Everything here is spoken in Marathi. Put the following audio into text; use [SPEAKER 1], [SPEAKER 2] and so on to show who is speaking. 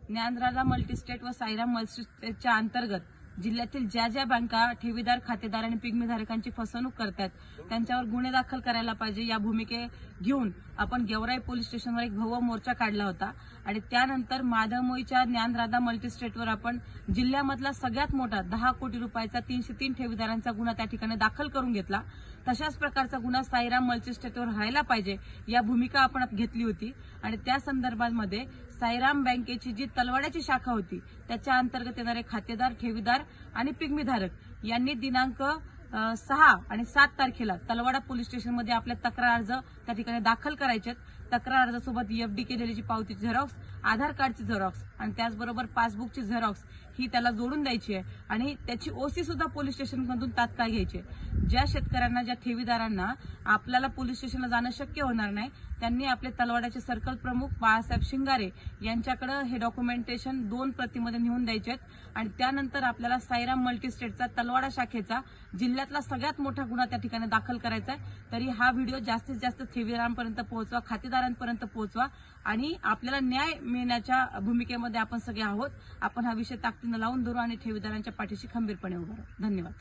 [SPEAKER 1] ज्ञानराजा मल्टीस्टेट व साईराम मल्टीस्टेटच्या अंतर्गत जिल्ह्यातील ज्या ज्या बँका ठेवीदार, खातेदार आणि पिग्मीधारकांची फसवणूक करतात त्यांच्यावर गुन्हे दाखल करायला पाहिजे या भूमिके घेऊन आपण गेवराई पोलीस स्टेशनवर एक भव्य मोर्चा काढला होता आणि त्यानंतर माधवमोईच्या ज्ञानराजा मल्टीस्टेटवर आपण जिल्ह्यामधला सगळ्यात मोठा 10 कोटी रुपयाचा 303 ठेवीदारांचा गुन्हा त्या ठिकाणी दाखल करून घेतला। तशाच प्रकारचा गुन्हा साईराम मल्टीस्टेटवर व्हायला पाहिजे या भूमिका आपण घेतली होती आणि त्या संदर्भामध्ये साईराम बँकेची जी तलवाड्याची शाखा होती त्याच्या अंतर्गत येणारे खातेदार, ठेवीदार आणि पिग्मीधारक यांनी दिनांक 6 आणि 7 तारखेला तलवाडा पोलीस स्टेशनमध्ये आपले तक्रार अर्ज त्या ठिकाणी दाखल करायचे। तक्रार अर्जासोबत एफडी केलेली पावतीची झेरॉक्स, आधार कार्डची झेरॉक्स आणि त्याचबरोबर पासबुकची झेरॉक्स ही त्याला जोडून द्यायची आहे आणि त्याची ओसी सुद्धा पोलीस स्टेशनमधून तात्काळ घ्यायची आहे। ज्या शेतकऱ्यांना, ज्या ठेवीदारांना आपल्याला पोलीस स्टेशनला जाणं शक्य होणार नाही त्यांनी आपले तलवाड्याचे सर्कल प्रमुख बाळासाहेब शिंगारे यांच्याकडे हे डॉक्युमेंटेशन 2 प्रतीमध्ये नेऊन द्यायचे आणि त्यानंतर आपल्याला साईराम मल्टीस्टेटचा तलवाडा शाखेचा जिल्ह्यातला सगळ्यात मोठा गुन्हा त्या ठिकाणी दाखल करायचा आहे। तरी हा व्हिडिओ जास्तीत जास्त ठेवीदारांपर्यंत पोहोचवा, खातेदारांपर्यंत पोहोचवा आणि आपल्याला न्याय मिळण्याच्या भूमिकेमध्ये आपण सगळे आहोत। आपण हा विषय ताकदीने लावून धरू आणि ठेवीदारांच्या पाठीशी खंबीरपणे उभा राहू। धन्यवाद।